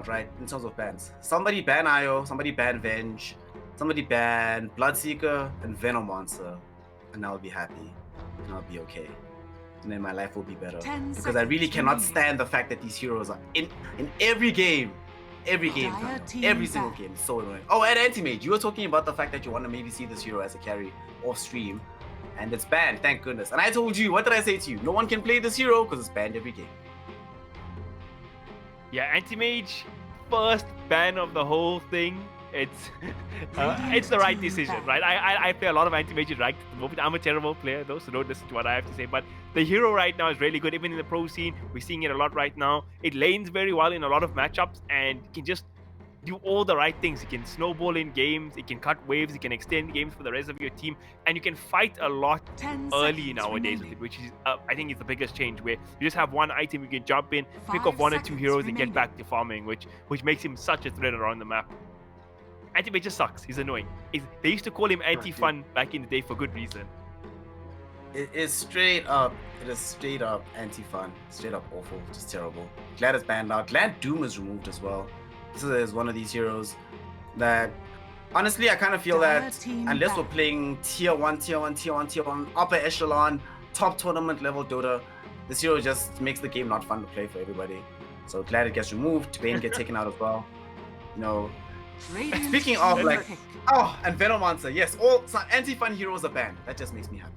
right, in terms of bans. Somebody ban IO, somebody ban Venge, somebody ban Bloodseeker and Venom Monster, and I'll be happy, and I'll be okay. And then my life will be better. Because I really cannot stand the fact that these heroes are in every game. Every game, every single game. It's so annoying. Oh, and Anti-Mage, you were talking about the fact that you want to maybe see this hero as a carry off stream, and it's banned, thank goodness. And I told you, what did I say to you? No one can play this hero because it's banned every game. Yeah, Anti-Mage, first ban of the whole thing. It's the right decision, right? I play a lot of Anti-Mage right at the moment. I'm a terrible player though, so don't listen to what I have to say. But the hero right now is really good, even in the pro scene. We're seeing it a lot right now. It lanes very well in a lot of matchups, and you can just do all the right things. You can snowball in games, you can cut waves, you can extend games for the rest of your team, and you can fight a lot early nowadays with it, which is I think is the biggest change, where you just have one item, you can jump in, pick off 1 or 2 heroes and get back to farming, which makes him such a threat around the map. Anti-Mage just sucks. He's annoying. They used to call him anti-fun back in the day for good reason. It is straight up anti-fun, straight up awful, just terrible. Glad it's banned out. Glad Doom is removed as well. This is one of these heroes that, honestly, I kind of feel that unless we're playing tier 1, upper echelon, top tournament level Dota, this hero just makes the game not fun to play for everybody. So glad it gets removed. Bane gets taken out as well. You know, speaking of like, oh, and Venom Monster, yes, all anti-fun heroes are banned. That just makes me happy.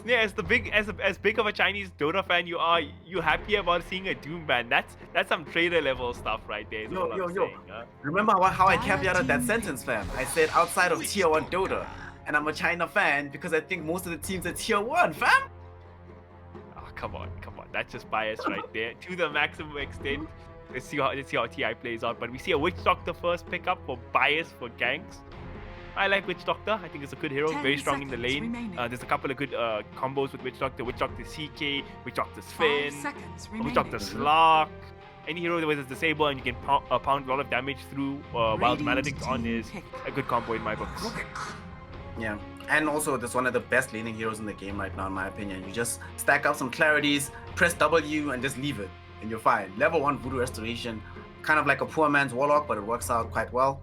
Yeah, as big of a Chinese Dota fan you are, you happy about seeing a Doom ban? That's some trader level stuff right there. Yo. Remember how I caveated that sentence, fam? I said outside of tier 1 Dota, and I'm a China fan because I think most of the teams are tier 1, fam. Oh, come on. That's just bias right there to the maximum extent. Let's see how TI plays out. But we see a Witch Doctor first pickup for bias for Ganks. I like Witch Doctor. I think it's a good hero, very strong in the lane. There's a couple of good combos with Witch Doctor. Witch Doctor CK, Witch Doctor Spin, Witch Doctor Slark. Any hero that is disable and you can pound a lot of damage through Wild Maledict on is a good combo in my books. Yeah, and also that's one of the best laning heroes in the game right now, in my opinion. You just stack up some clarities, press W, and just leave it, and you're fine. Level 1 Voodoo Restoration, kind of like a poor man's Warlock, but it works out quite well.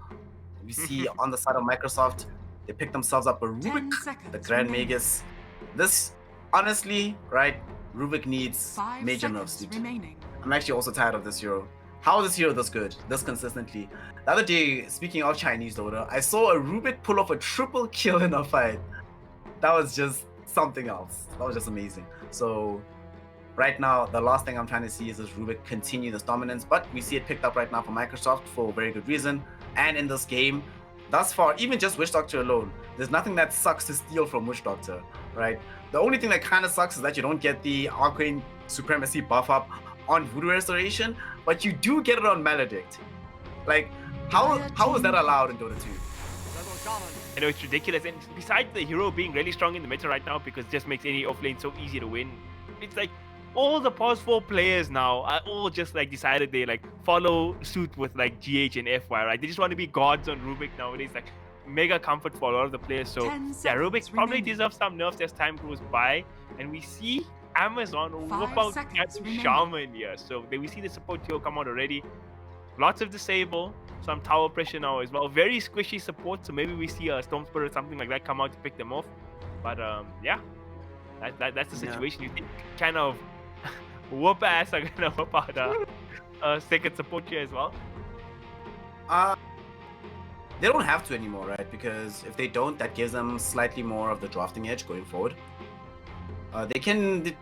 We see on the side of Microsoft, they pick themselves up a Rubik, the Grand Magus. This, honestly, right, Rubik needs major nerfs, dude. I'm actually also tired of this hero. How is this hero this good, this consistently? The other day, speaking of Chinese Dota, I saw a Rubik pull off a triple kill in a fight. That was just something else. That was just amazing. So, right now, the last thing I'm trying to see is this Rubik continue this dominance, but we see it picked up right now for Microsoft for a very good reason. And in this game, thus far, even just Witch Doctor alone, there's nothing that sucks to steal from Witch Doctor, right? The only thing that kind of sucks is that you don't get the Arcane Supremacy buff up on Voodoo Restoration, but you do get it on Maledict. Like, how is that allowed in Dota 2? I know it's ridiculous, and besides the hero being really strong in the meta right now because it just makes any offlane so easy to win, it's like all the past 4 players now are all just like decided they like follow suit with like GH and FY, right? They just want to be gods on Rubik nowadays, like mega comfort for a lot of the players. So yeah, Rubik probably deserves some nerfs as time goes by, and we see Amazon whip out Shaman here. So we see the support hero come out already. Lots of disable, some tower pressure now as well. Very squishy support, so maybe we see a Storm Spirit or something like that come out to pick them off. But yeah, that's the situation. You think kind of whoop ass are gonna whoop out a second support here as well? They don't have to anymore, right? Because if they don't, that gives them slightly more of the drafting edge going forward. They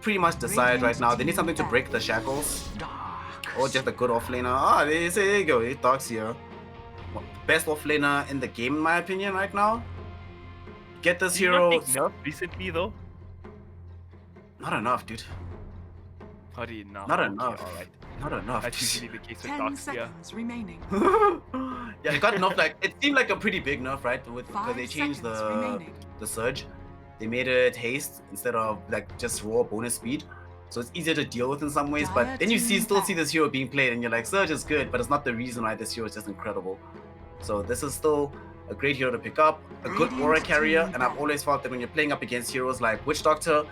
pretty much decide right now. They need something to break the shackles. Or just a good offlaner. There you go. It Dark's here. Best offlaner in the game, in my opinion, right now. Get this hero. Nerf recently, though? Not enough, dude. Not enough. Not enough. Okay, all right. Not enough. That's usually the case with Dark's here. Yeah, it got enough. Like, it seemed like a pretty big nerf, right? Because they changed the surge. They made it haste instead of like just raw bonus speed. So it's easier to deal with in some ways, but then you still see this hero being played and you're like, Surge is good, but it's not the reason why this hero is just incredible. So this is still a great hero to pick up, a good aura carrier, and I've always felt that when you're playing up against heroes like Witch Doctor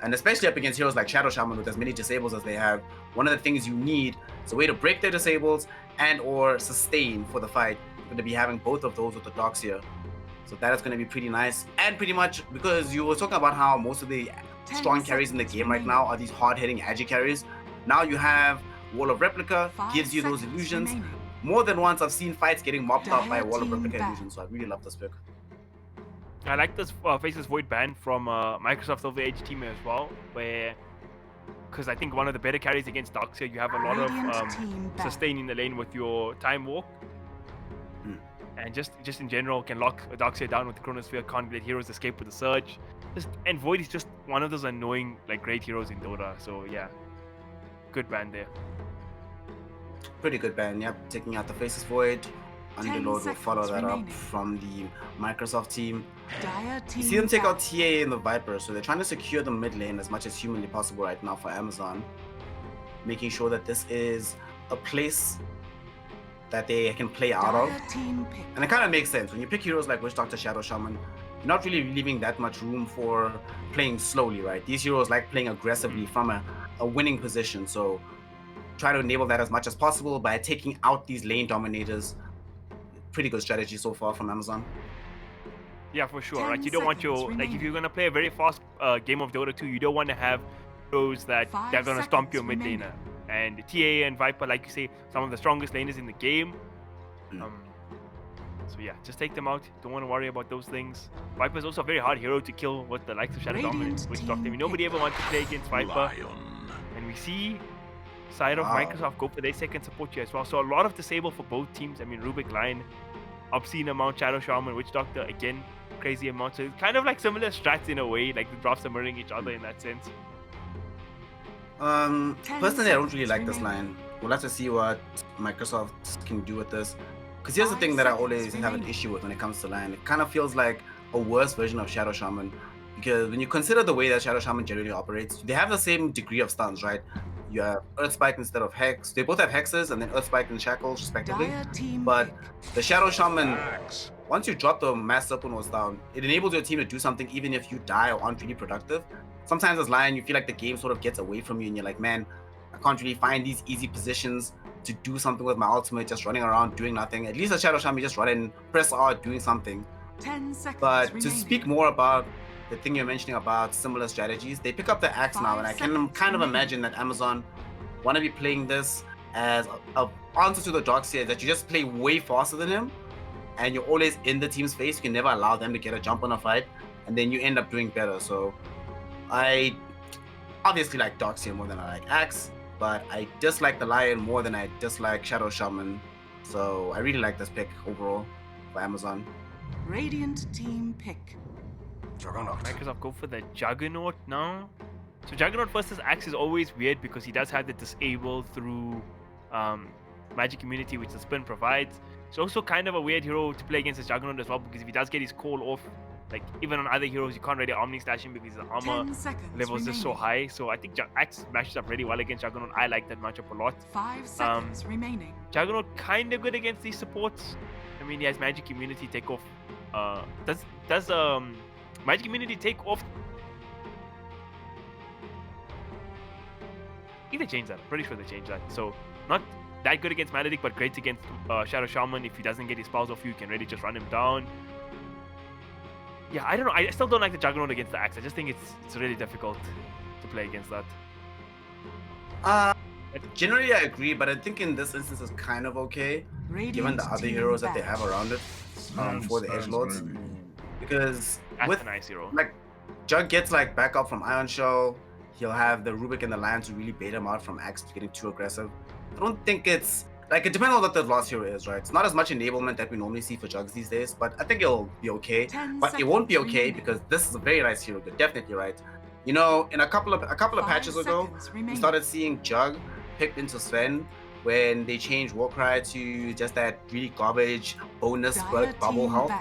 And especially up against heroes like Shadow Shaman with as many disables as they have, one of the things you need is a way to break their disables and or sustain for the fight. You're going to be having both of those with the Doxia. So that is going to be pretty nice. And pretty much because you were talking about how most of the strong carries in the game right now are these hard-hitting agi carries. Now you have Wall of Replica, gives you those illusions. More than once I've seen fights getting mopped up by a Wall of Replica illusion, so I really love this pick. I like this Faceless Void ban from Microsoft over Edge team as well, where, because I think one of the better carries against Doxia, you have a lot of sustain in the lane with your Time Walk. And just in general, can lock Doxia down with the Chronosphere, can't let heroes escape with the Surge. And Void is just one of those annoying, like, great heroes in Dota, so yeah. Good ban there. Pretty good ban, yep. Taking out the Faceless Void. Underlord will follow that up from the Microsoft team. You see them take out TA and the Viper, so they're trying to secure the mid lane as much as humanly possible right now for Amazon. Making sure that this is a place that they can play out of. And it kind of makes sense. When you pick heroes like Witch Doctor, Shadow Shaman, you're not really leaving that much room for playing slowly, right? These heroes like playing aggressively from a winning position, so try to enable that as much as possible by taking out these lane dominators. Pretty good strategy so far from Amazon. Yeah, for sure. Like, you don't want your, like, if you're gonna play a very fast game of Dota 2, you don't want to have those that they're gonna stomp your mid laner. And TA and Viper, like you say, some of the strongest laners in the game. So yeah, just take them out. Don't want to worry about those things. Viper's also a very hard hero to kill with the likes of Shadow Dominance, which Doctor. I mean, nobody ever wants to play against Viper. And we see side of Microsoft go for their second support here as well. So a lot of disable for both teams. I mean, Rubik Lion, obscene amount, Shadow Shaman, Witch Doctor, again, crazy amount. So it's kind of like similar strats in a way, like the drops are mirroring each other in that sense. Personally, I don't really like this line. We'll have to see what Microsoft can do with this. Because here's the thing that I always have an issue with when it comes to line. It kind of feels like a worse version of Shadow Shaman. Because when you consider the way that Shadow Shaman generally operates, they have the same degree of stuns, right? You have Earth Spike instead of Hex. They both have Hexes and then Earth Spike and Shackles, respectively. But the Shadow Shaman, once you drop the Mass Serpent Nodes down, it enables your team to do something even if you die or aren't really productive. Sometimes as Lion, you feel like the game sort of gets away from you and you're like, man, I can't really find these easy positions to do something with my ultimate, just running around doing nothing. At least as Shadow Shaman, you just run in, press R, doing something. 10 seconds But remaining. to speak more about the thing you're mentioning about similar strategies, they pick up the axe now, and I can kind of imagine that Amazon want to be playing this as a answer to the Doxia, that you just play way faster than him, and you're always in the team's face. You can never allow them to get a jump on a fight, and then you end up doing better. So I obviously like Doxia more than I like Axe, but I dislike the Lion more than I dislike Shadow Shaman. So I really like this pick overall for Amazon. Radiant team pick. Juggernaut. Microsoft go for the Juggernaut now. So Juggernaut versus Axe is always weird because he does have the disable through Magic Immunity, which the spin provides. It's also kind of a weird hero to play against his Juggernaut as well, because if he does get his call off, like even on other heroes, you can't really Omni Slash him because the armor level is just so high. So I think Axe matches up really well against Juggernaut. I like that matchup a lot. 5 seconds remaining. Juggernaut kind of good against these supports. I mean, he has Magic Immunity take off. Does Magic Immunity take off? I think they changed that. I'm pretty sure they changed that. So not that good against Maledict, but great against Shadow Shaman. If he doesn't get his spells off you can really just run him down. Yeah, I don't know. I still don't like the Juggernaut against the Axe. I just think it's really difficult to play against that. Generally, I agree, but I think in this instance it's kind of okay, given the other heroes that they have around it for the edgelords. Because That's with a nice hero. like Jug gets like backup from Iron Shell, he'll have the Rubik and the Lion to really bait him out from Axe getting too aggressive. I don't think it's like, it depends on what the last hero is, right? It's not as much enablement that we normally see for Jugs these days, but I think it'll be okay. But it won't be okay because this is a very nice hero. You're definitely right. You know, in a couple of patches ago, we started seeing Jug picked into Sven when they changed Warcry to just that really garbage bonus bubble health.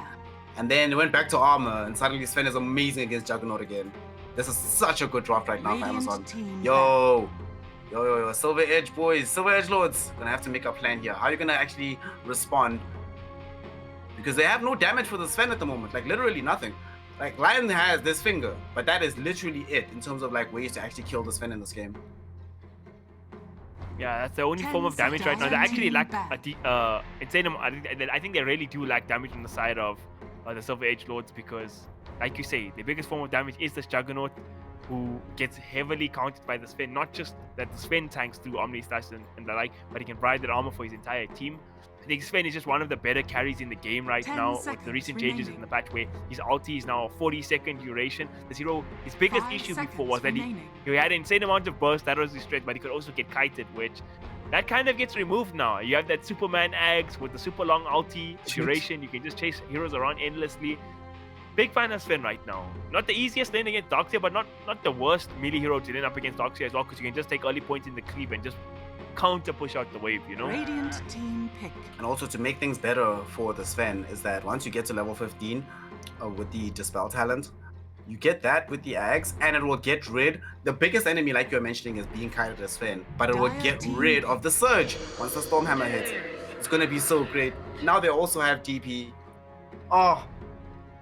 And then it went back to armor, and suddenly Sven is amazing against Juggernaut again. This is such a good draft right now for Amazon. Yo, Silver Edge boys, Silver Edge Lords, gonna have to make a plan here. How are you gonna actually respond? Because they have no damage for the Sven at the moment, like literally nothing. Like, Lion has this finger, but that is literally it in terms of like ways to actually kill this Sven in this game. Yeah, that's the only form of damage right now. They actually lack insane amount. I think they really do lack damage on the side of the Silver Edge Lords because, like you say, the biggest form of damage is this Juggernaut, who gets heavily countered by the Sven. Not just that the Sven tanks through Omni Slash and the like, but he can provide that armor for his entire team. I think Sven is just one of the better carries in the game right now with the recent changes in the patch where his ulti is now a 40-second duration. This hero, his biggest issue before was that he had an insane amount of burst, that was his strength, but he could also get kited, which that kind of gets removed now. You have that Superman Axe with the super long ulti duration. You can just chase heroes around endlessly. Big fan of Sven right now. Not the easiest lane against Darkseer, but not the worst melee hero to lane up against Darkseer as well, because you can just take early points in the creep and just counter push out the wave, you know? Radiant team pick. And also to make things better for the Sven is that once you get to level 15 with the Dispel talent, you get that with the Axe and it will get rid, the biggest enemy like you're mentioning is being kited as Sven, but it will get rid of the Surge once the Stormhammer hits. It's gonna be so great. Now they also have DP. Oh,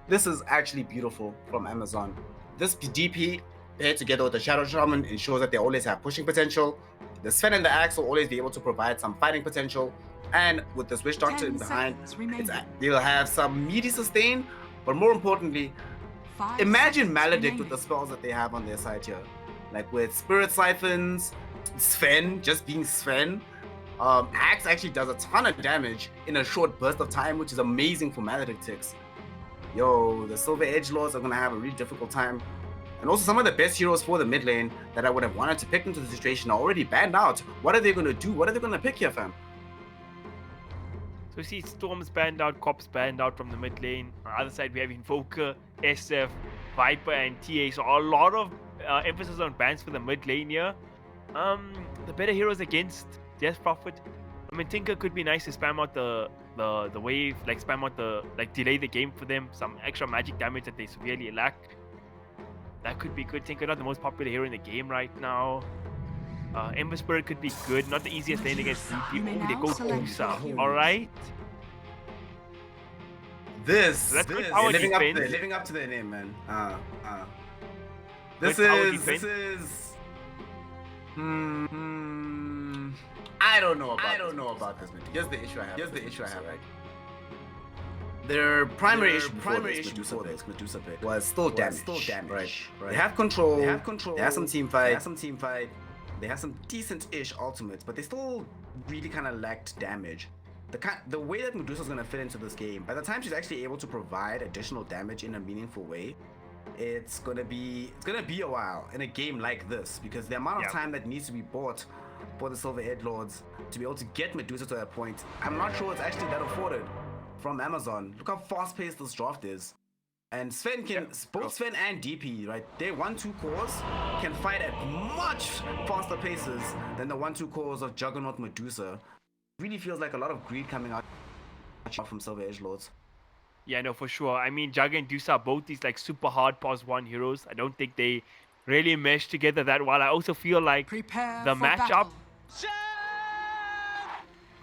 this is actually beautiful from Amazon. This DP paired together with the Shadow Shaman ensures that they always have pushing potential. The Sven and the Axe will always be able to provide some fighting potential. And with the Switch Doctor in behind, they'll have some meaty sustain. But more importantly, imagine Maledict with the spells that they have on their side here. Like with Spirit Siphons, Sven just being Sven. Axe actually does a ton of damage in a short burst of time, which is amazing for Maledict ticks. Yo, the Silver Edge Lords are going to have a really difficult time. And also some of the best heroes for the mid lane that I would have wanted to pick into the situation are already banned out. What are they going to do? What are they going to pick here, fam? So we see Storm's banned out, Cop's banned out from the mid lane. On the other side, we have Invoker, SF, Viper, and TA. So a lot of emphasis on bans for the mid lane here. The better heroes against Death Prophet. I mean, Tinker could be nice to spam out the wave, like spam out delay the game for them. Some extra magic damage that they severely lack. That could be good. Tinker not the most popular hero in the game right now. Ember Spirit could be good. Not the easiest lane against DP. Oh, they go Dusa. Alright. This living up to their name, man. This is I don't know about this, man. Here's the issue I have, right? Their primary issue before Medusa pick was still damage, right? They have control, they have some team fight, they have some decent-ish ultimates, but they still really kind of lacked damage. The way that Medusa's gonna fit into this game, by the time she's actually able to provide additional damage in a meaningful way, it's gonna be a while in a game like this, because the amount of time that needs to be bought for the Silver Edge Lords to be able to get Medusa to that point, I'm not sure it's actually that afforded from Amazon. Look how fast-paced this draft is. And Sven can, both Sven and DP, right? Their 1-2 cores can fight at much faster paces than the 1-2 cores of Juggernaut Medusa. Really feels like a lot of greed coming out from Silver Edge Lords. Yeah, no, for sure. I mean, Jugger and Dusa are both these like super hard pos 1 heroes. I don't think they really mesh together that well. I also feel like the matchup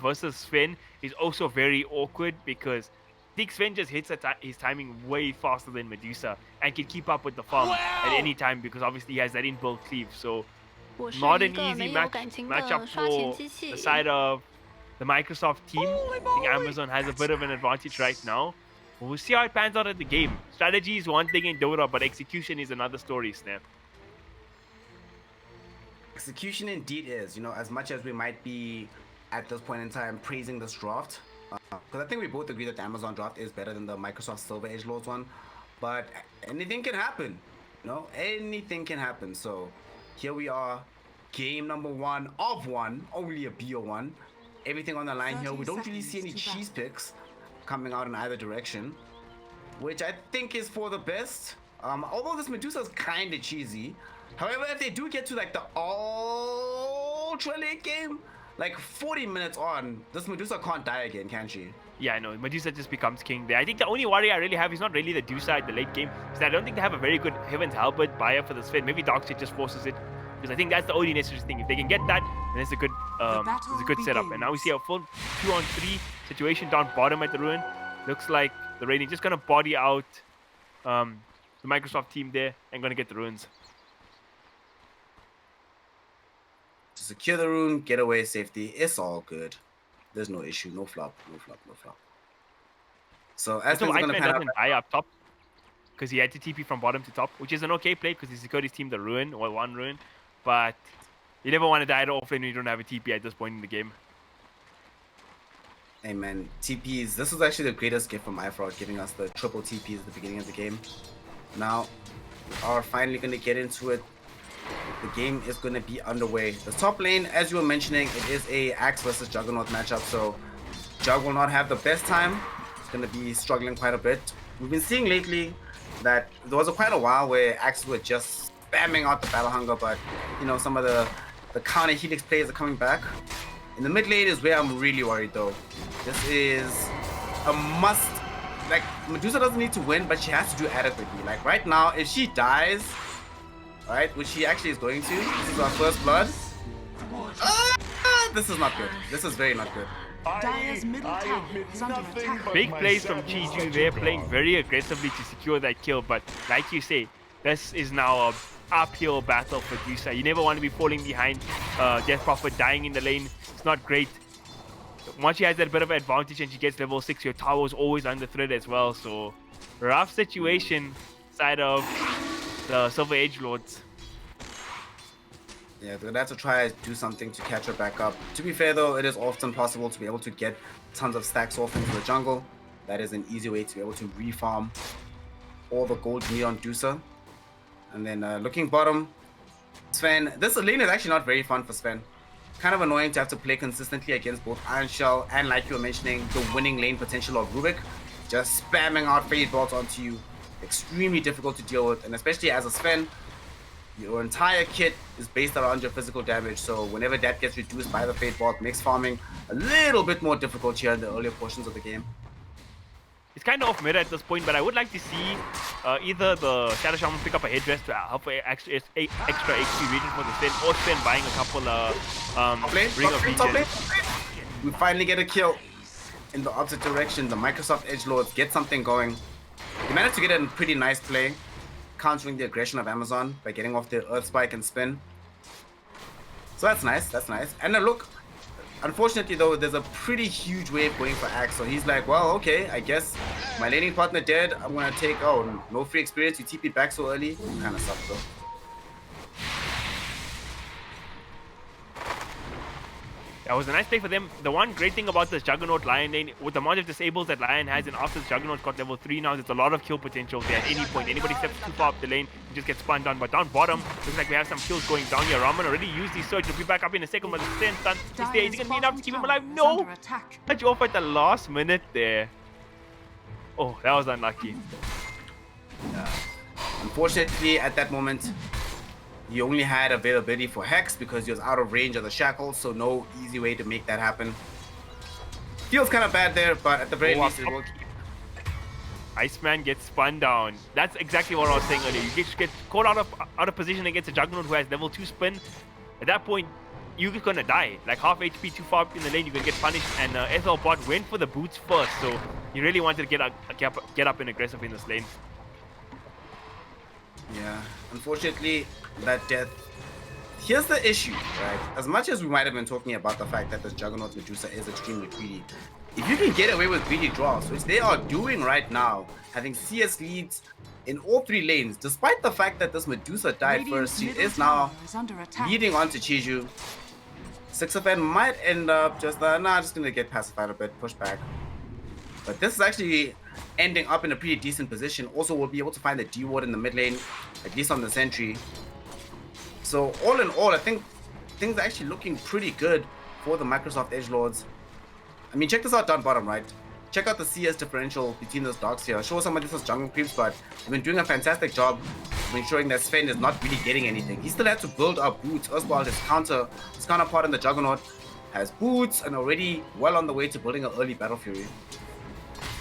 versus Sven is also very awkward because I think Sven just hits his timing way faster than Medusa and can keep up with the farm at any time because obviously he has that inbuilt cleave. So not an easy matchup for the side of the Microsoft team. I think Amazon has a bit of an advantage right now. We'll see how it pans out at the game. Strategy is one thing in Dota, but execution is another story, Snare. Execution indeed is, you know, as much as we might be at this point in time praising this draft, because I think we both agree that the Amazon draft is better than the Microsoft Silver Edge Lords one, but anything can happen, you know, anything can happen. So here we are, game number 1 of 1, only a BO1. Everything on the line here. We don't really see any cheese picks coming out in either direction, which I think is for the best. Although this Medusa is kind of cheesy. However, if they do get to like the ultra late game, like 40 minutes on, this Medusa can't die again, can she? Yeah, no, Medusa just becomes king there. I think the only worry I really have is not really the Dusa at the late game, because I don't think they have a very good Heaven's Halberd buyer for the Sven. Maybe Darkseid just forces it, because I think that's the only necessary thing. If they can get that, then it's a good setup. And now we see a full 2-on-3 situation down bottom at the Ruin. Looks like the Radiant just gonna body out the Microsoft team there and going to get the ruins. To secure the rune, get away, safety. It's all good. There's no issue. No flop. No flop. No flop. So as things are going to pan out, doesn't die up top because he had to TP from bottom to top, which is an okay play because he secured his team the ruin or one ruin, but you never want to die at offlane when you don't have a TP at this point in the game. Hey man, TPs. This was actually the greatest gift from iFrog, giving us the triple TPs at the beginning of the game. Now we are finally going to get into it. The game is going to be underway. The top lane, as you were mentioning, it is a Axe versus Juggernaut matchup, so Jug will not have the best time. It's going to be struggling quite a bit. We've been seeing lately that there was quite a while where Axe were just spamming out the battle hunger, but you know, some of the counter Helix players are coming back. In the mid lane is where I'm really worried though. This is a must. Like, Medusa doesn't need to win, but she has to do adequately. Like right now, if she dies, right, which she actually is going to, this is our first blood. This is not good. This is very not good. Dire's middle tower is under attack. Big plays from Chiju. They're playing very aggressively to secure that kill, but like you say, this is now a uphill battle for Medusa. You never want to be falling behind. Death Prophet dying in the lane. It's not great. Once she has that bit of advantage and she gets level 6, your tower is always under threat as well. So, rough situation side of the Silver Edgelords. Yeah, they're gonna have to try to do something to catch her back up. To be fair though, it is often possible to be able to get tons of stacks off into the jungle. That is an easy way to be able to refarm all the gold you need on Dusa. And then looking bottom, Sven. This lane is actually not very fun for Sven. Kind of annoying to have to play consistently against both Iron Shell and, like you were mentioning, the winning lane potential of Rubik. Just spamming out Fade Bolts onto you. Extremely difficult to deal with, and especially as a Sven, your entire kit is based around your physical damage, so whenever that gets reduced by the Fade Bolt, makes farming a little bit more difficult here in the earlier portions of the game. It's kind of off meta at this point, but I would like to see either the Shadow Shaman pick up a headdress to help for extra HP region for the Sven, or Sven buying a couple Ring of Legion. We finally get a kill in the opposite direction. The Microsoft Edgelords get something going. They managed to get a pretty nice play, countering the aggression of Amazon by getting off the Earth Spike and spin. So that's nice, that's nice. And then look, unfortunately though, there's a pretty huge wave going for Axe, so he's like, well, okay, I guess my laning partner dead, I'm gonna take, oh, no free experience, you TP back so early. Kinda sucks though. That was a nice play for them. The one great thing about this Juggernaut Lion lane, with the amount of disables that Lion has, and after the Juggernaut got level 3 now, there's a lot of kill potential there at any point. Anybody steps too far up the lane, you just get spun down. But down bottom, looks like we have some kills going down here. Raman already used his surge. He'll be back up in a second, but the stand stun is there. Is he going to be enough to keep him alive? No! Touch off at the last minute there. Oh, that was unlucky. Unfortunately, at that moment, he only had availability for Hex because he was out of range of the shackles, so no easy way to make that happen. Feels kind of bad there, but at the very least it will keep. Iceman gets spun down. That's exactly what I was saying earlier. You get caught out of position against a Juggernaut who has level 2 spin. At that point, you're just gonna die. Like half HP too far up in the lane, you're gonna get punished. And Ethel bot went for the boots first, so he really wanted to get up and aggressive in this lane. Yeah, unfortunately, that death. Here's the issue, right? As much as we might have been talking about the fact that this Juggernaut Medusa is extremely greedy, if you can get away with greedy draws, which they are doing right now, having CS leads in all 3 lanes, despite the fact that this Medusa died first, she is now leading on to Chiju. 6FN might end up just gonna get pacified a bit, push back. But this is actually ending up in a pretty decent position. Also, we'll be able to find the D-Ward in the mid lane, at least on the sentry. So all in all, I think things are actually looking pretty good for the Microsoft Edgelords. I mean, check this out down bottom, right? Check out the CS differential between those dogs here. Sure, some of this was jungle creeps, but they've been doing a fantastic job of ensuring that Sven is not really getting anything. He still had to build up boots. Erstwhile, his counterpart in the Juggernaut has boots and already well on the way to building an early Battle Fury.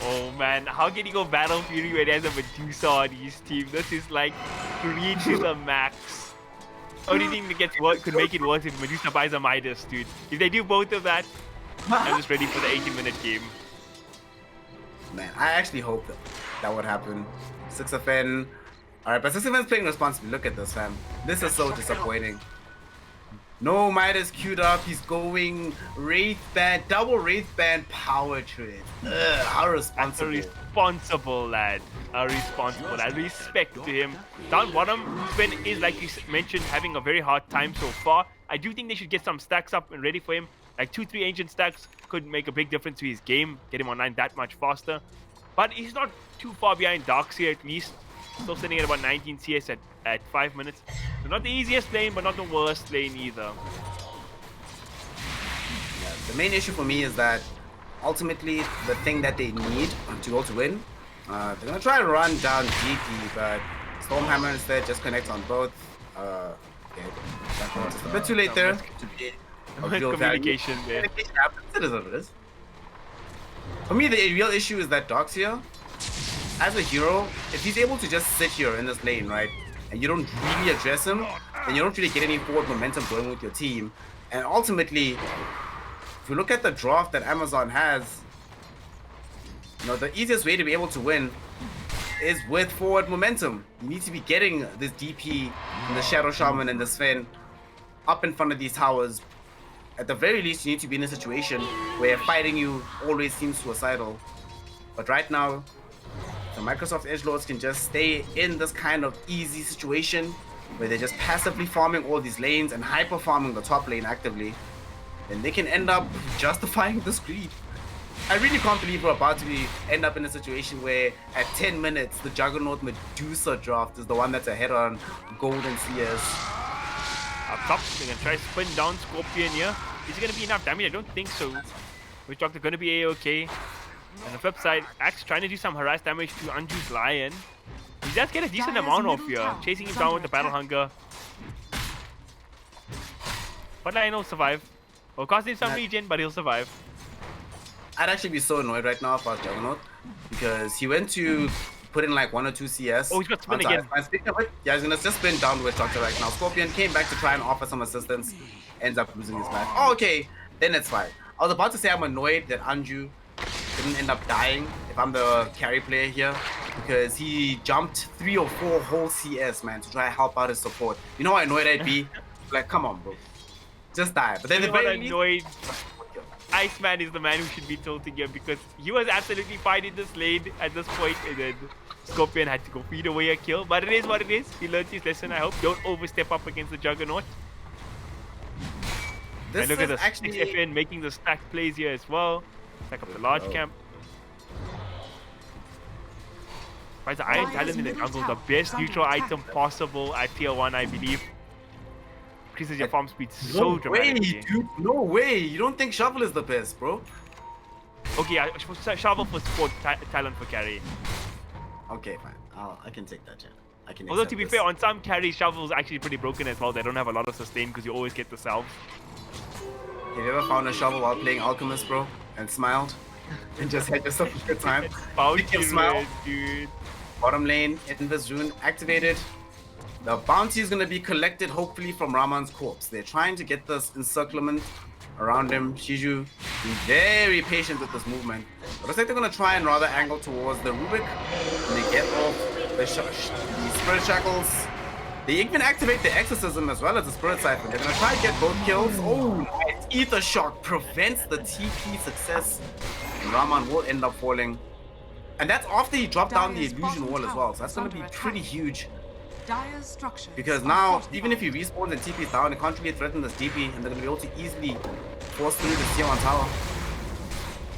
Oh man, how can he go Battle Fury when he has a Medusa on his team? This is like greed to the max. Only thing that could make it worse is Medusa buys a Midas, dude. If they do both of that, I'm just ready for the 18-minute game. Man, I actually hope that would happen. 6FN Alright, but 6-7's playing responsibly. Look at this, fam. This is so disappointing. No Midas queued up. He's going Wraith Band, double Wraith Band power trade. Ugh, how responsible. Responsible, lad. Responsible. I respect to him. Down bottom, Spin is, like you mentioned, having a very hard time so far. I do think they should get some stacks up and ready for him. Like 2-3 ancient stacks could make a big difference to his game, get him online that much faster. But he's not too far behind Darks here, at least. Still sitting at about 19 CS at 5 minutes. So not the easiest lane, but not the worst lane either. Yeah, the main issue for me is that ultimately the thing that they need to go to win, they're gonna try to run down DP, but Stormhammer instead just connects on both. Okay, just a bit too late there to be a real communication there. Communication happens, it is what it is. For me, the real issue is that Dox here, as a hero, if he's able to just sit here in this lane, right, and you don't really address him, then you don't really get any forward momentum going with your team. And ultimately, if you look at the draft that Amazon has, you know, the easiest way to be able to win is with forward momentum. You need to be getting this DP and the Shadow Shaman and the Sven up in front of these towers. At the very least, you need to be in a situation where fighting you always seems suicidal. But right now, the Microsoft Edgelords can just stay in this kind of easy situation where they're just passively farming all these lanes and hyper farming the top lane actively. And they can end up justifying this greed. I really can't believe we're about to end up in a situation where at 10 minutes, the Juggernaut Medusa draft is the one that's ahead on Gold and CS. Up top, they're gonna try to spin down Scorpion here. Is it gonna be enough damage? I don't think so. Which Doctor gonna be A-okay. On the flip side, Axe trying to do some harass damage to Anju's Lion. He does get a decent amount off here, chasing him down with the Battle Hunger. But Lion will survive. Will cost him some regen, but he'll survive. I'd actually be so annoyed right now about Juggernaut because he went to put in like 1 or 2 CS. Oh, he's got to spin again. Yeah, he's gonna just spin down with Doctor right now. Scorpion came back to try and offer some assistance, ends up losing his life. Oh, okay, then it's fine. I was about to say I'm annoyed that Anju didn't end up dying if I'm the carry player here, because he jumped 3 or 4 whole CS, man, to try and help out his support. You know how annoyed I'd be? Like, come on, bro, just die. But then the very annoyed. Iceman is the man who should be tilting here because he was absolutely fine in this lane at this point, and then Scorpion had to go feed away a kill. But it is what it is. He learned his lesson. I hope don't overstep up against the Juggernaut. And look at the actually 6FN making the stack plays here as well. Stack up the large camp. Right, the Iron Talon in the jungle, the best neutral item possible at tier 1, I believe. Increases your farm speed so dramatically. Dude, no way! You don't think Shovel is the best, bro? Okay, Shovel for support, Talon for carry. Okay, fine. I can take that, yeah. I can. Although to be fair, on some carries, Shovel's actually pretty broken as well. They don't have a lot of sustain because you always get the salve. Have you ever found a Shovel while playing Alchemist, bro, and smiled and just had yourself a good time? Smile, dude. Bottom lane, Invis Rune activated. The bounty is going to be collected, hopefully, from Raman's corpse. They're trying to get this encirclement around him. Shiju being very patient with this movement. It looks like they're going to try and rather angle towards the Rubik. And they get off the Spirit Shackles. They even activate the Exorcism as well as the Spirit Siphon. They're going to try and get both kills. Oh, nice. Ether Shock prevents the TP success. And Raman will end up falling. And that's after he dropped down the Illusion Wall as well. So that's going to be pretty huge. Because now, even if he respawns and TP's down, it can't really threaten this DP, and they're going to be able to easily force through the tier 1 tower.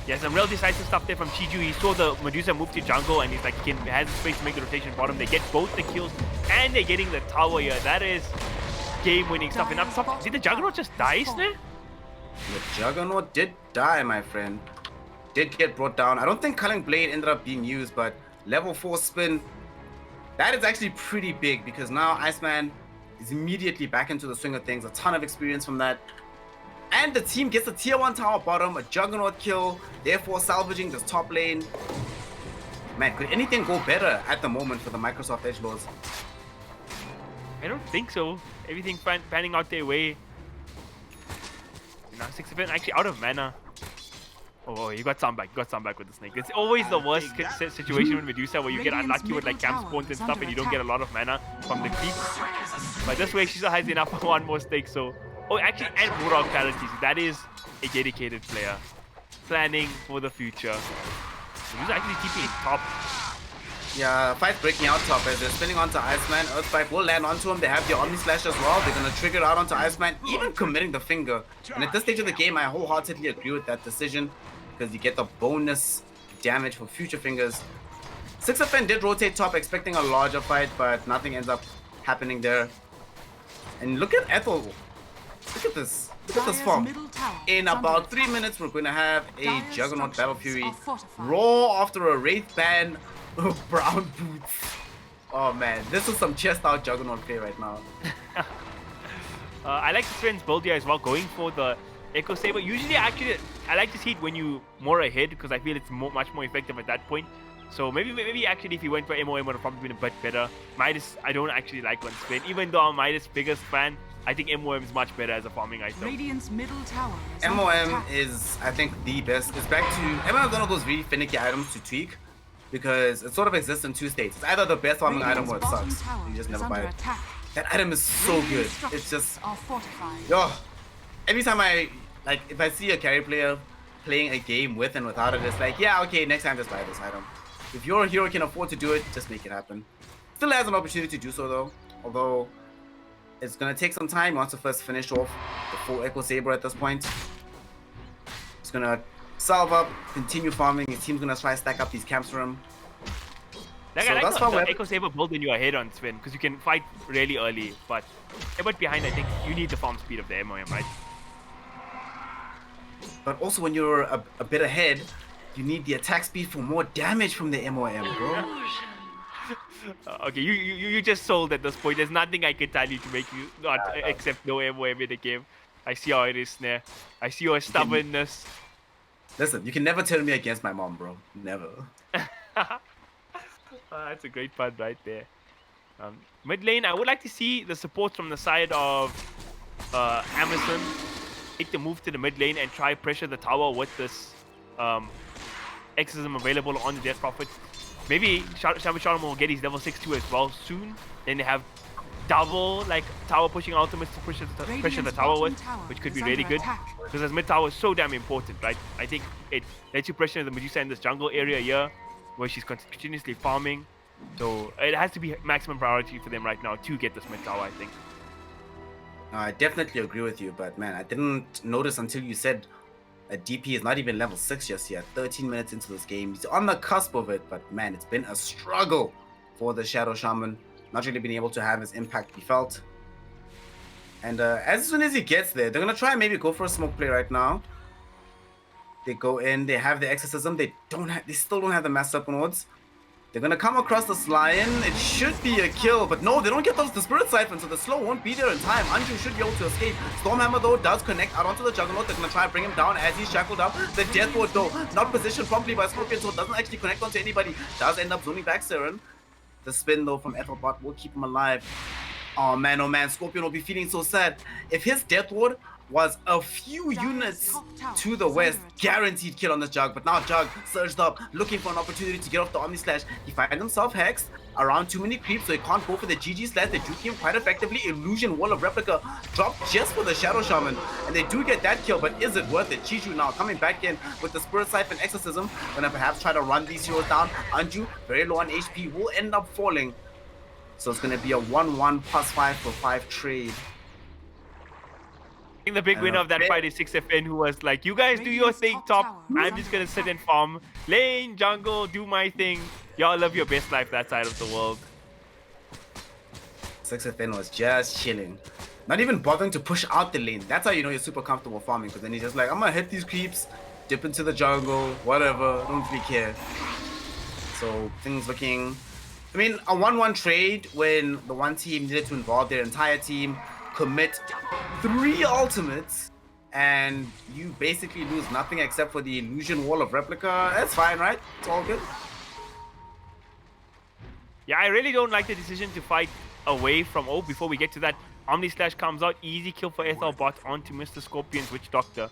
Yeah, some real decisive stuff there from Chiju. He saw the Medusa move to jungle, and he's like, he has the space to make the rotation bottom. They get both the kills, and they're getting the tower here. That is game-winning stuff. And up top, did the Juggernaut just die, Snare? The Juggernaut did die, my friend. Did get brought down. I don't think Culling Blade ended up being used, but level 4 spin. That is actually pretty big because now Iceman is immediately back into the swing of things. A ton of experience from that. And the team gets a tier 1 tower bottom, a Juggernaut kill, therefore salvaging this top lane. Man, could anything go better at the moment for the Microsoft Edgelords? I don't think so. Everything panning out their way. Now 6-7 actually out of mana. Oh, you got some back. You got some back with the snake. It's always the worst situation with Medusa where you get unlucky with like camp spawns and stuff and you don't get a lot of mana from the creeps. But this way she still has enough for one more stake. So, oh, actually, and Murag clarity. That is a dedicated player. Planning for the future. Medusa actually keeping top. Yeah, fight breaking out top as they're spinning onto Iceman. Earthspike will land onto him. They have the Omni Slash as well. They're going to trigger it out onto Iceman, even committing the finger. And at this stage of the game, I wholeheartedly agree with that decision because you get the bonus damage for future fingers. 6FN did rotate top, expecting a larger fight, but nothing ends up happening there. And look at Ethel. Look at this. Look at this form. In about 3 minutes, we're going to have a Juggernaut Battle Fury. Raw after a Wraith ban. Brown boots. Oh man, this is some chest out Juggernaut play right now. I like the Sven's build here as well, going for the Echo Saber. Usually, actually, I like to see it when you more ahead because I feel it's much more effective at that point. So maybe actually if he went for MOM would have probably been a bit better. Midas, I don't actually like on Sven. Even though I'm Midas' biggest fan, I think MOM is much better as a farming item. Radiant's middle tower is MOM is, I think, the best. It's back to MOM is one of those really finicky items to tweak because it sort of exists in two states. It's either the best farming item or it sucks. You just never buy it. That item is so good. It's just, yo, every time if I see a carry player playing a game with and without it, it's like, yeah, okay, next time just buy this item. If your hero can afford to do it, just make it happen. Still has an opportunity to do so though, although it's gonna take some time. He wants to first finish off the full Echo Saber at this point. He's gonna salve up, continue farming. His team's gonna try to stack up these camps for him. Like, so I like the Echo Saber build when you're ahead on Sven, because you can fight really early, but behind, I think you need the farm speed of the MOM, right? But also when you're a bit ahead, you need the attack speed for more damage from the MOM, bro. Okay, you just sold at this point. There's nothing I can tell you to make you not accept no MOM in the game. I see how it is, Snare. I see your stubbornness. Listen, you can never turn me against my mom, bro. Never. That's a great pun right there. Mid lane, I would like to see the support from the side of Amazon take the move to the mid lane and try pressure the tower with this exorcism available on the Death Prophet. Maybe Shaman will get his level 6 as well soon. Then they have double tower pushing ultimates to pressure the tower with, which could be really good. Because this mid tower is so damn important, right? I think it lets you pressure the Medusa in this jungle area here, where she's continuously farming. So it has to be maximum priority for them right now to get this mid tower, I think. I definitely agree with you, but man, I didn't notice until you said a DP is not even level 6 just yet. 13 minutes into this game. He's on the cusp of it, but man, it's been a struggle for the Shadow Shaman. Not really been able to have his impact be felt. And as soon as he gets there, they're going to try and maybe go for a smoke play right now. They go in, they have the exorcism. They still don't have the mass weapon wards. They're going to come across this lion. It should be a kill, but no, they don't get the spirit siphon, so the slow won't be there in time. Anju should be able to escape. Stormhammer, though, does connect out onto the Juggernaut. They're going to try and bring him down as he's shackled up. The Death Ward, though, not positioned properly by Scorpion, so it doesn't actually connect onto anybody. Does end up zooming back Siren. The spin, though, from Ethelbot will keep him alive. Oh, man, Scorpion will be feeling so sad. If his Death Ward was a few units to the west, guaranteed kill on the Jug. But now Jug surged up, looking for an opportunity to get off the Omni Slash. He finds himself hexed around too many creeps, so he can't go for the GG Slash. They juke him quite effectively. Illusion Wall of Replica dropped just for the Shadow Shaman, and they do get that kill, but is it worth it? Chiju now coming back in with the Spirit Siphon Exorcism, gonna perhaps try to run these heroes down. Anju, very low on HP, will end up falling. So it's gonna be a 1-1 +5 for 5 trade. I think the big winner of that fight is 6FN, who was like, you guys do your thing top, I'm just gonna sit and farm. Lane, jungle, do my thing. Y'all live your best life that side of the world. 6FN was just chilling. Not even bothering to push out the lane. That's how you know you're super comfortable farming, because then he's just like, I'm gonna hit these creeps, dip into the jungle, whatever, don't really care. So things looking, I mean, a 1-1 trade when the one team needed to involve their entire team, commit 3 ultimates, and you basically lose nothing except for the Illusion Wall of Replica. That's fine, right? It's all good. Yeah, I really don't like the decision to fight away from O. Before we get to that, Omni Slash comes out, easy kill for Ethelbot onto Mr. Scorpion's Witch Doctor.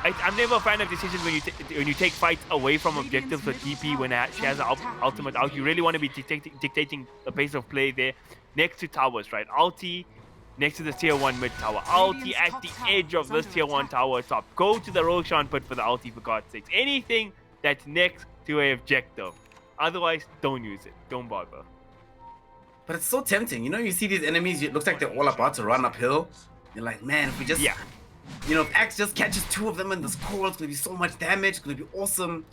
I'm never a fan of decisions when you take fights away from objectives with DP when she has an ultimate out. You really want to be dictating the pace of play there next to towers, right? Ulti next to the tier 1 mid tower. Ulti at the edge of this tier 1 tower top. Go to the Roshan pit for the ulti, for God's sakes. Anything that's next to an objective. Otherwise, don't use it. Don't bother. But it's so tempting. You know, you see these enemies, it looks like they're all about to run uphill. You're like, man, if we just... Yeah. You know, if Axe just catches 2 of them in this core, it's going to be so much damage. It's going to be awesome.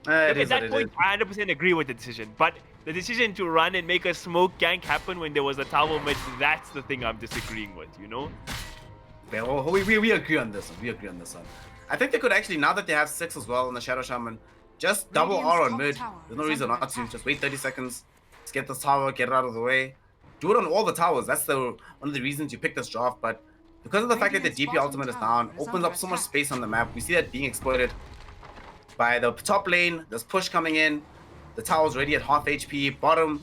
At that point, I 100% agree with the decision. But the decision to run and make a smoke gank happen when there was a tower mid, that's the thing I'm disagreeing with, you know? Yeah, well, we agree on this one. We agree on this one. I think they could actually, now that they have 6 as well on the Shadow Shaman, just double R on mid. There's no reason not to. Just wait 30 seconds. Let's get this tower, get it out of the way. Do it on all the towers. That's one of the reasons you pick this draft. But because of the fact that the DP ultimate is down, opens up so much space on the map. We see that being exploited by the top lane. There's push coming in. The tower's already at half HP. Bottom,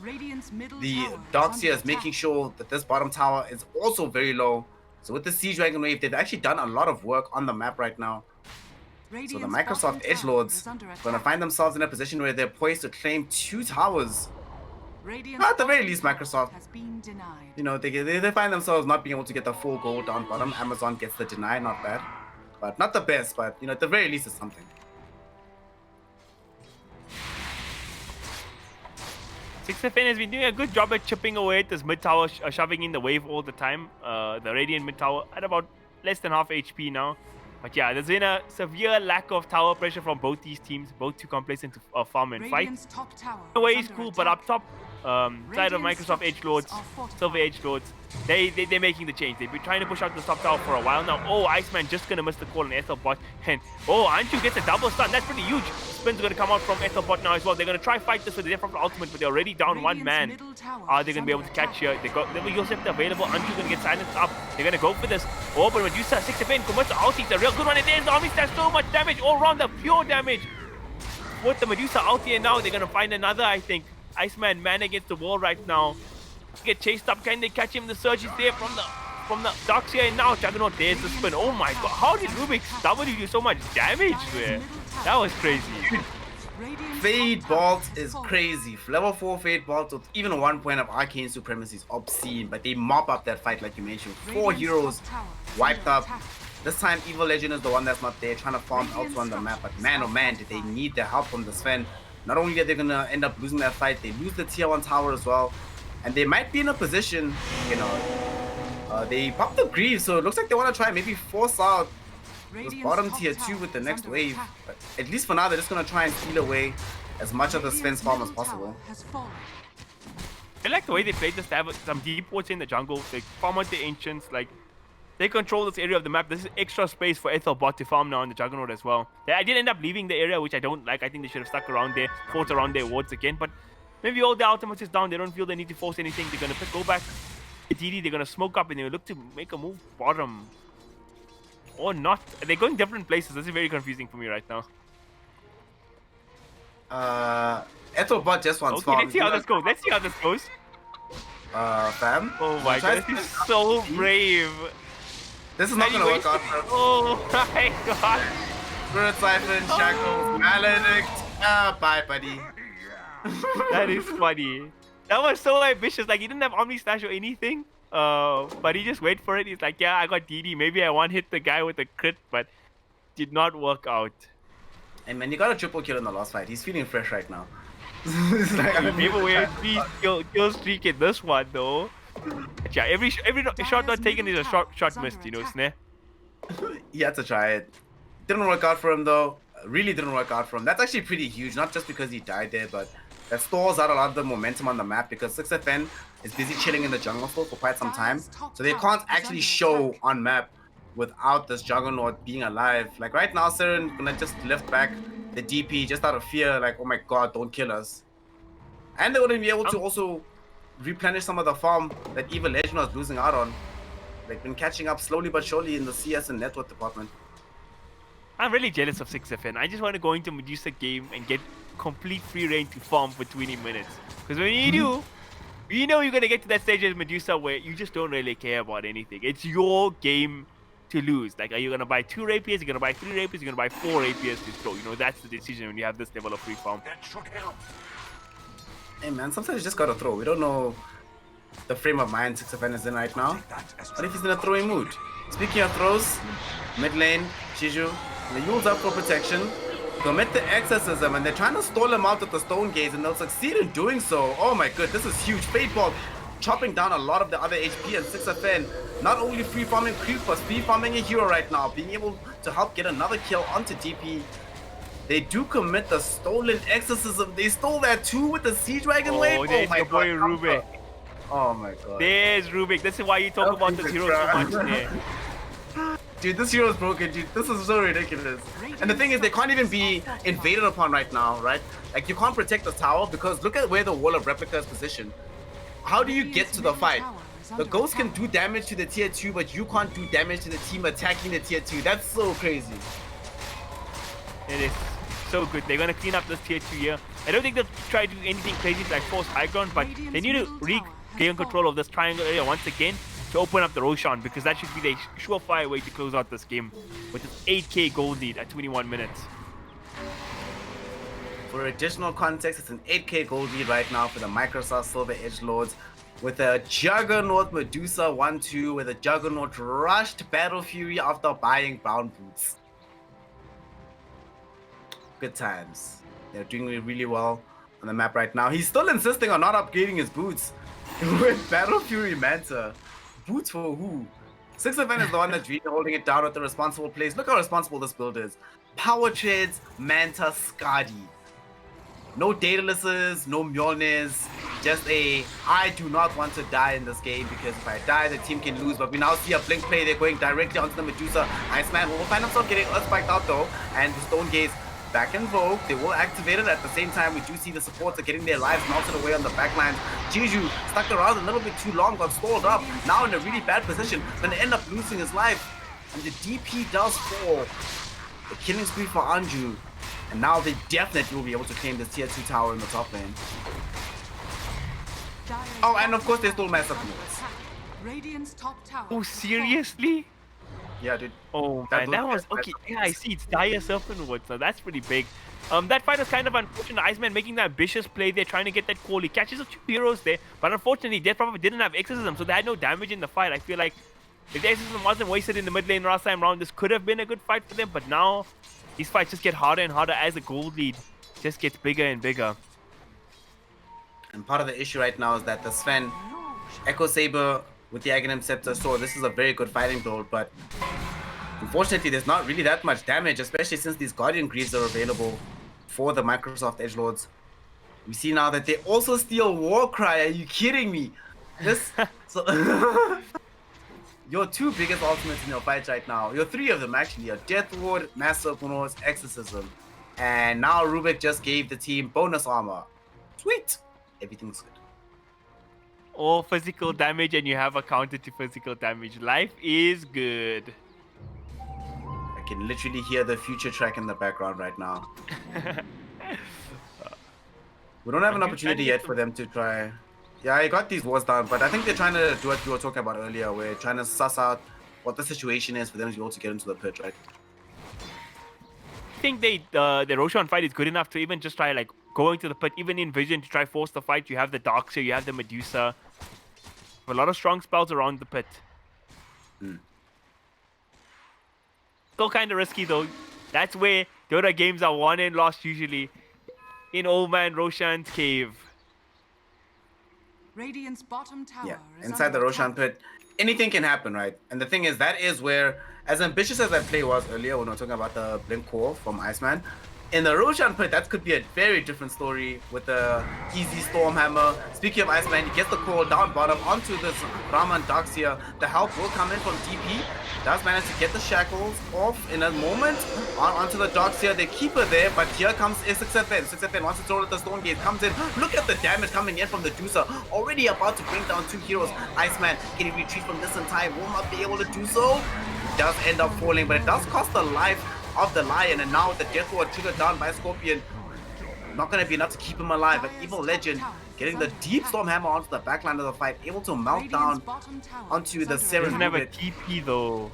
the Darkseer is making sure that this bottom tower is also very low. So with the Siege Dragon Wave, they've actually done a lot of work on the map right now. So the Microsoft Edgelords are going to find themselves in a position where they're poised to claim 2 towers. At the very least, Microsoft, you know, they find themselves not being able to get the full gold down bottom. Amazon gets the deny, not bad. But not the best, but, you know, at the very least, it's something. 6FN has been doing a good job at chipping away at this mid tower, shoving in the wave all the time. The Radiant mid tower at about less than half HP now. But yeah, there's been a severe lack of tower pressure from both these teams, both too complacent to farm and fight. The way is cool, but up top, side of Microsoft Edgelords, Silver Edgelords, they're making the change. They've been trying to push out the top tower for a while now. Oh, Iceman just gonna miss the call on Ethelbot, and oh, Anju gets a double stun. That's pretty huge. Spin's gonna come out from Ethelbot now as well. They're gonna try fight this with the different ultimate, but they're already down 1 man. Are they gonna be able to catch here? They got Yosef available. Anju gonna get silenced up. They're gonna go for this. Oh, but Medusa 6FN commits the ulti. It's a real good one, and there's the army does so much damage all around, the pure damage. With the Medusa ulti, and now they're gonna find another, I think. Iceman man against the wall right now. Get chased up. Can they catch him? The surge is there from the Darkseer, and now Juggernaut, there's the spin. Oh my god, how did Rubik's W do so much damage there? That was crazy. Fade Bolt is crazy. Level 4 Fade Bolt with even 1 point of Arcane Supremacy is obscene, but they mop up that fight like you mentioned. 4 heroes wiped up. This time Evil Legend is the one that's not there, trying to farm elsewhere on the map, but man oh man, did they need the help from the Sven. Not only are they gonna end up losing that fight, they lose the tier 1 tower as well. And they might be in a position, you know, they popped the Greaves, so it looks like they want to try maybe force out this bottom tier 2 with the next wave. But at least for now, they're just going to try and steal away as much of the Sven's farm as possible. I like the way they played this. They have some deep wards in the jungle. They farm out the Ancients. Like, they control this area of the map. This is extra space for Ethelbot to farm now on the Juggernaut as well. I did end up leaving the area, which I don't like. I think they should have stuck around there, fought around their wards again. But maybe all the ultimates is down. They don't feel they need to force anything. They're going to go back. DD, they're going to smoke up and they look to make a move bottom. Or not. They're going different places. This is very confusing for me right now. Ethelbot just wants farm. Let's see how this goes. Let's see how this goes. Fam? Oh my god, this is so brave. This is not going to work out for him. Oh my god. Spirit Siphon, Shackles, Maledict. Bye, buddy. That is funny. That was so ambitious. Like, he didn't have Omni Slash or anything. But he just went for it. He's like, yeah, I got DD. Maybe I one-hit the guy with a crit, but did not work out. And man, you got a triple kill in the last fight. He's feeling fresh right now. It's like, never were 3 kill streak in this one, though. But yeah, every shot not taken is a shot missed, you know, Snare. He had to try it. Didn't work out for him, though. Really didn't work out for him. That's actually pretty huge, not just because he died there, but that stalls out a lot of the momentum on the map because 6FN is busy chilling in the jungle still for quite some time. So they can't actually show on map without this Juggernaut being alive. Like right now, Siren gonna just lift back the DP just out of fear, like, oh my god, don't kill us. And they wouldn't be able to also replenish some of the farm that Evil Legend was losing out on. They've been catching up slowly but surely in the CS and network department. I'm really jealous of 6FN. I just want to go into Medusa game and get complete free reign to farm for 20 minutes. Because when you do, you know you're going to get to that stage as Medusa where you just don't really care about anything. It's your game to lose? Like, are you gonna buy 2 rapiers? You're gonna buy 3 rapiers? You're gonna buy 4 rapiers to throw? You know, that's the decision when you have this level of free farm. Hey man, sometimes you just gotta throw. We don't know the frame of mind 6FN is in right now. What if he's in a throwing mood? Speaking of throws, mid lane, Shiju, the Yule's up for protection. Commit the exorcism and they're trying to stall him out with the stone gaze and they'll succeed in doing so. Oh my god, this is huge. Fate Ball chopping down a lot of the other HP and 6FN. Not only free farming creep, but free farming a hero right now. Being able to help get another kill onto DP. They do commit the stolen exorcism. They stole that too with the Sea Dragon wave. Oh, there's your boy Rubik. Oh my god. There's Rubik. This is why you talk about this hero so much there. Dude, this hero is broken, dude. This is so ridiculous. And the thing is, they can't even be invaded upon right now, right? Like, you can't protect the tower because look at where the wall of replica is positioned. How do you get to the fight? The ghost can do damage to the tier 2, but you can't do damage to the team attacking the tier 2. That's so crazy. It is so good. They're gonna clean up this tier 2 here. I don't think they'll try to do anything crazy like force high ground, but they need to regain control of this triangle area once again to open up the Roshan, because that should be the surefire way to close out this game with this 8k gold lead at 21 minutes. For additional context, it's an 8k gold lead right now for the Microsoft Silver Edge Lords with a Juggernaut Medusa 1-2 with a Juggernaut rushed Battle Fury after buying brown boots. Good times. They're doing really well on the map right now. He's still insisting on not upgrading his boots with Battle Fury Manta. Boots for who? 6FN is the one that's really holding it down with the responsible plays. Look how responsible this build is. Power trades, Manta, Skadi. No Datalises, no Mjolnirs. Just a, I do not want to die in this game because if I die, the team can lose. But we now see a Blink play. They're going directly onto the Medusa. Iceman will find himself getting Earthspiked out though. And the Stone Gaze back in vogue. They will activate it. At the same time, we do see the supports are getting their lives melted away on the backlines. Jiju stuck around a little bit too long, got stalled up. Now in a really bad position. Gonna end up losing his life. And the DP does fall. The killing spree for Anju. And now they definitely will be able to claim this tier 2 tower in the top lane. Oh, and of course they stole my supplements. Radiant's top tower. Oh, seriously? Yeah, dude. Oh man, that was okay. Yeah, I see. It's Dire Serpent Wood, so that's pretty big. That fight was kind of unfortunate. Iceman making that ambitious play there, trying to get that call. He catches up 2 heroes there, but unfortunately, Death Prophet didn't have exorcism, so they had no damage in the fight. I feel like if the exorcism wasn't wasted in the mid lane last time round, this could have been a good fight for them. But now these fights just get harder and harder as the gold lead just gets bigger and bigger. And part of the issue right now is that the Sven Echo Saber with the Aghanim Scepter sword, this is a very good fighting build, but unfortunately there's not really that much damage, especially since these Guardian Greaves are available for the Microsoft Edgelords. We see now that they also steal Warcry. Are you kidding me? This so your 2 biggest ultimates in your fights right now, your 3 of them actually, are Death Ward, Master Kunos, Exorcism. And now Rubik just gave the team bonus armor. Sweet! Everything's good. All physical damage and you have a counter to physical damage. Life is good. I can literally hear the future track in the background right now. We don't have an opportunity yet for them to try. Yeah, I got these wars down, but I think they're trying to do what you were talking about earlier. We're trying to suss out what the situation is for them to be able to get into the pit, right? I think the Roshan fight is good enough to even just try like going to the pit, even in Vision to try force the fight. You have the Darkseer, you have the Medusa. A lot of strong spells around the pit. Still kind of risky though. That's where Dota games are won and lost usually. In Old Man Roshan's cave. Radiant's bottom tower. Yeah, is inside under the Roshan attack. pit, anything can happen, right? And the thing is, that is where, as ambitious as that play was earlier when we were talking about the Blink Core from Iceman, in the Roshan pit, that could be a very different story with the easy Stormhammer. Speaking of Iceman, he gets the call down bottom onto this Raman Darkseer. The help will come in from DP. Does manage to get the shackles off in a moment onto the Darkseer. They keep her there, but here comes 6FN. 6FN wants to throw at the Stone Gate, comes in. Look at the damage coming in from the Medusa. Already about to bring down 2 heroes. Iceman, can he retreat from this in time? Will not be able to do so. He does end up falling, but it does cost the life of the Lion, and now with the Death Ward triggered down by Scorpion, not going to be enough to keep him alive. But Evil Legend getting the deep Stormhammer onto the backline of the fight, able to melt down onto the Serum. Doesn't have a TP though.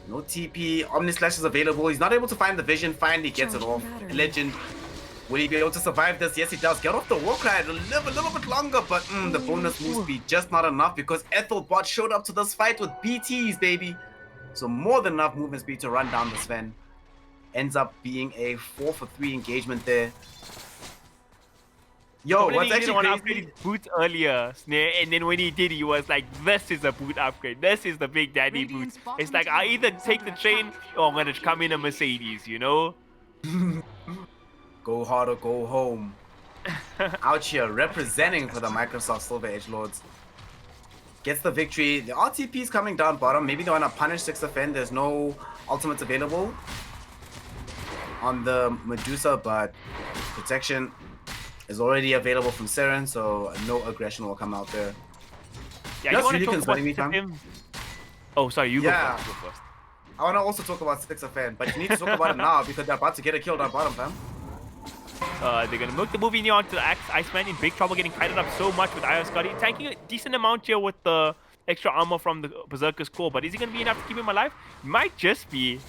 No TP. Omni Slash is available. He's not able to find the vision. Finally gets it off. Legend. Will he be able to survive this? Yes, he does. Get off the Warcry to live a little bit longer, but the bonus move speed just not enough because Ethelbot showed up to this fight with BTs, baby. So more than enough movement speed to run down the Sven. Ends up being a 4-for-3 engagement there. Yo, what's actually crazy? crazy? Upgrade his boots earlier, Snare, and then when he did, he was like, "This is a boot upgrade. This is the Big Daddy boot." It's like I either take the train or I'm gonna come in a Mercedes, you know? Go hard or go home. Out here representing for the Microsoft Silver Edgelords. Gets the victory. The RTP is coming down bottom. Maybe they want to punish 6FN. There's no ultimates available on the Medusa, but protection is already available from Seren, so no aggression will come out there. Yeah, Just you want to really talk concerning about me, him? Oh, sorry, you go first. I want to also talk about 6FN, but you need to talk about it now because they're about to get a kill down bottom, fam. They're gonna move the movie neon to Axe. Iceman in big trouble, getting kited up so much with Iron Scotty, tanking a decent amount here with the extra armor from the Berserker's core. But is he gonna be enough to keep him alive? Might just be.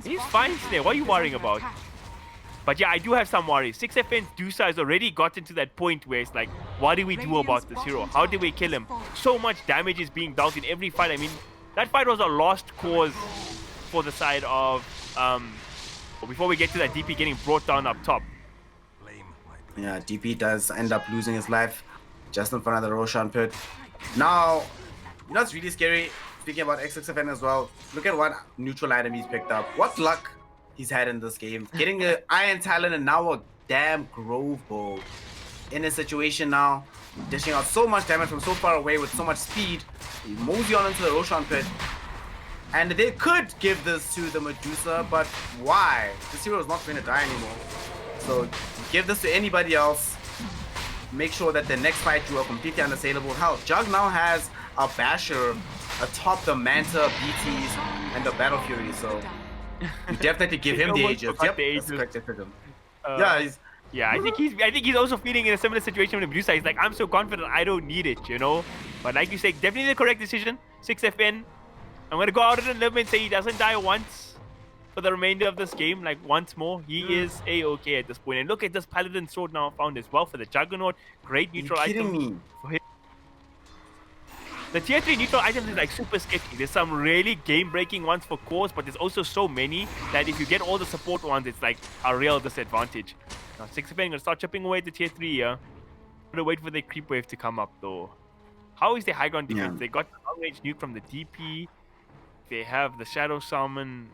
He's fine today. What are you worrying about? But yeah, I do have some worries. 6FN's Dusa has already gotten to that point where it's like, what do we do about this hero? How do we kill him? So much damage is being dealt in every fight. I mean, that fight was a lost cause for the side of before we get to that DP getting brought down up top. Yeah, DP does end up losing his life just in front of the Roshan pit. Now, you know what's really scary? Speaking about X6FN as well, look at what neutral item he's picked up. What luck he's had in this game. Getting an Iron Talon and now a damn Grove Bow. In a situation now, dishing out so much damage from so far away with so much speed. He mosey on into the Roshan pit. And they could give this to the Medusa, but why? This hero is not going to die anymore. So give this to anybody else. Make sure that the next fight you are completely unassailable. Hell, Jug now has a Basher atop the Manta, BTs, and the Battle Fury. So you definitely give him the Aegis. Yep, that's the correct decision. Yeah, I think he's also feeling in a similar situation with Medusa. He's like, I'm so confident I don't need it, you know. But like you say, definitely the correct decision. 6FN. I'm gonna go out on a limb and say he doesn't die once for the remainder of this game, like once more. He is A-okay at this point. And look at this Paladin sword now found as well for the Juggernaut. Great neutral item for him. The tier 3 neutral items is like super sketchy. There's some really game-breaking ones for cores, but there's also so many that if you get all the support ones, it's like a real disadvantage. Now 6FN gonna start chipping away at the tier 3 here. Gonna wait for the creep wave to come up though. How is the high ground defense? Yeah. They got the long-range nuke from the DP. They have the Shadow Summon,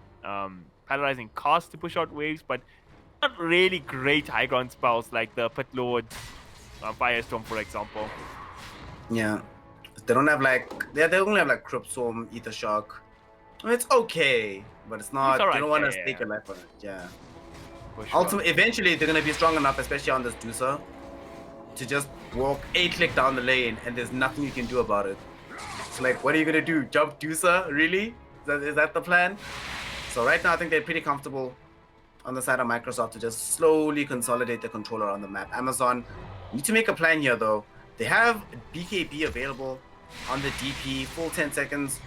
paralyzing cast to push out waves, but not really great high ground spells like the Pit Lord, Firestorm, for example. Yeah, they don't have like they only have like Crypt Storm, Ether Shock. I mean, it's okay, but it's not. Right, you don't want to stake your life on it. Yeah. Sure. Ultimately, eventually they're gonna be strong enough, especially on this Dusa, to just walk 8-click down the lane, and there's nothing you can do about it. It's like, what are you gonna do? Jump Dusa? Really? Is that the plan? So right now, I think they're pretty comfortable on the side of Microsoft to just slowly consolidate the controller on the map. Amazon need to make a plan here, though. They have BKB available on the DP, full 10 seconds.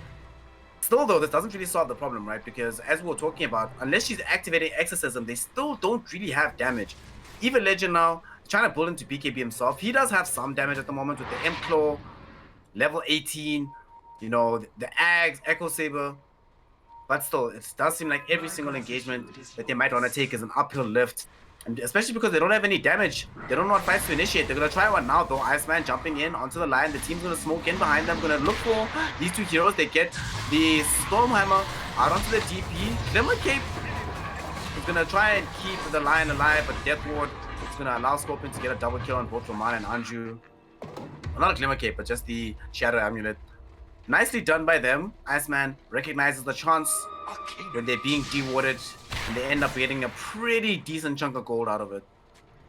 Still, though, this doesn't really solve the problem, right? Because as we were talking about, unless she's activating Exorcism, they still don't really have damage. Even Legend now, trying to pull into BKB himself. He does have some damage at the moment with the Imp Claw, level 18, you know, the Ags, Echo Saber. But still, it does seem like every single engagement that they might want to take is an uphill lift. And especially because they don't have any damage. They don't know what fights to initiate. They're going to try one now, though. Iceman jumping in onto the line. The team's going to smoke in behind them. Going to look for these two heroes. They get the Stormhammer out onto the DP. Glimmer Cape is going to try and keep the line alive, but Death Ward is going to allow Scorpion to get a double kill on both Roman and Anju. Well, not a Glimmer Cape, but just the Shadow Amulet. Nicely done by them. Iceman recognizes the chance when they're being dewarded, and they end up getting a pretty decent chunk of gold out of it.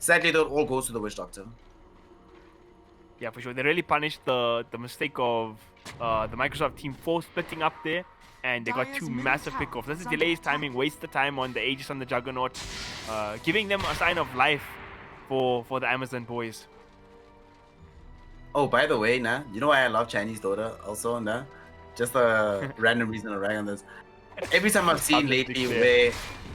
Sadly, though, it all goes to the Witch Doctor. Yeah, for sure. They really punished the mistake of the Microsoft team for splitting up there, and they got two massive pickoffs. This is delays timing, waste the time on the Aegis on the Juggernaut, giving them a sign of life for the Amazon boys. Oh, by the way, nah, you know why I love Chinese Dota also, nah? Just a random reason to rag on this. Every time I've seen lately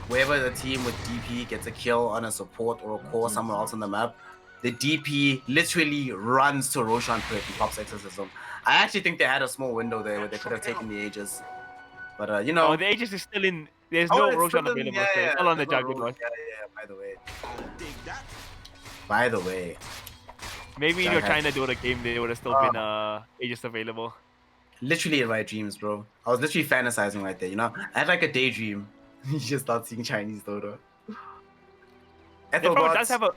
wherever the team with DP gets a kill on a support or a core somewhere else on the map, the DP literally runs to Roshan Pit and pops exorcism. I actually think they had a small window there where they could have taken the Aegis. But you know. Oh, the Aegis is still in. There's no it's Roshan still in- available. yeah, So yeah, it's all on the there's no Juggernaut. Yeah, by the way. Maybe in your Juggernaut. China Dota game, there would have still been Aegis available. Literally in my dreams, bro. I was literally fantasizing right there, you know? I had like a daydream. You just start seeing Chinese Dota. It does have a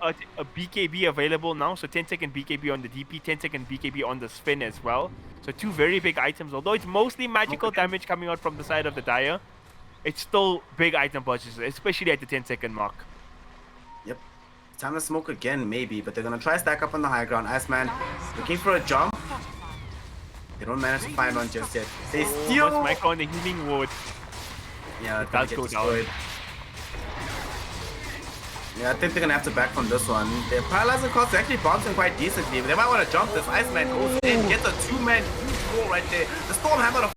BKB available now, so 10-second BKB on the DP, 10-second BKB on the Spin as well. So 2 very big items. Although it's mostly magical damage coming out from the side of the Dire, it's still big item purchases, especially at the 10-second mark. Yep. Time to smoke again, maybe, but they're gonna try stack up on the high ground. Iceman looking for a jump. They don't manage to find one just yet. They steal. Much micro on the healing ward. Yeah, It does go down. Yeah, I think they're gonna have to back from this one. Their paralyzing cost is actually bouncing quite decently, but they might want to jump this. Iceman goes in, gets a 2-man huge roll right there. The Storm Hammer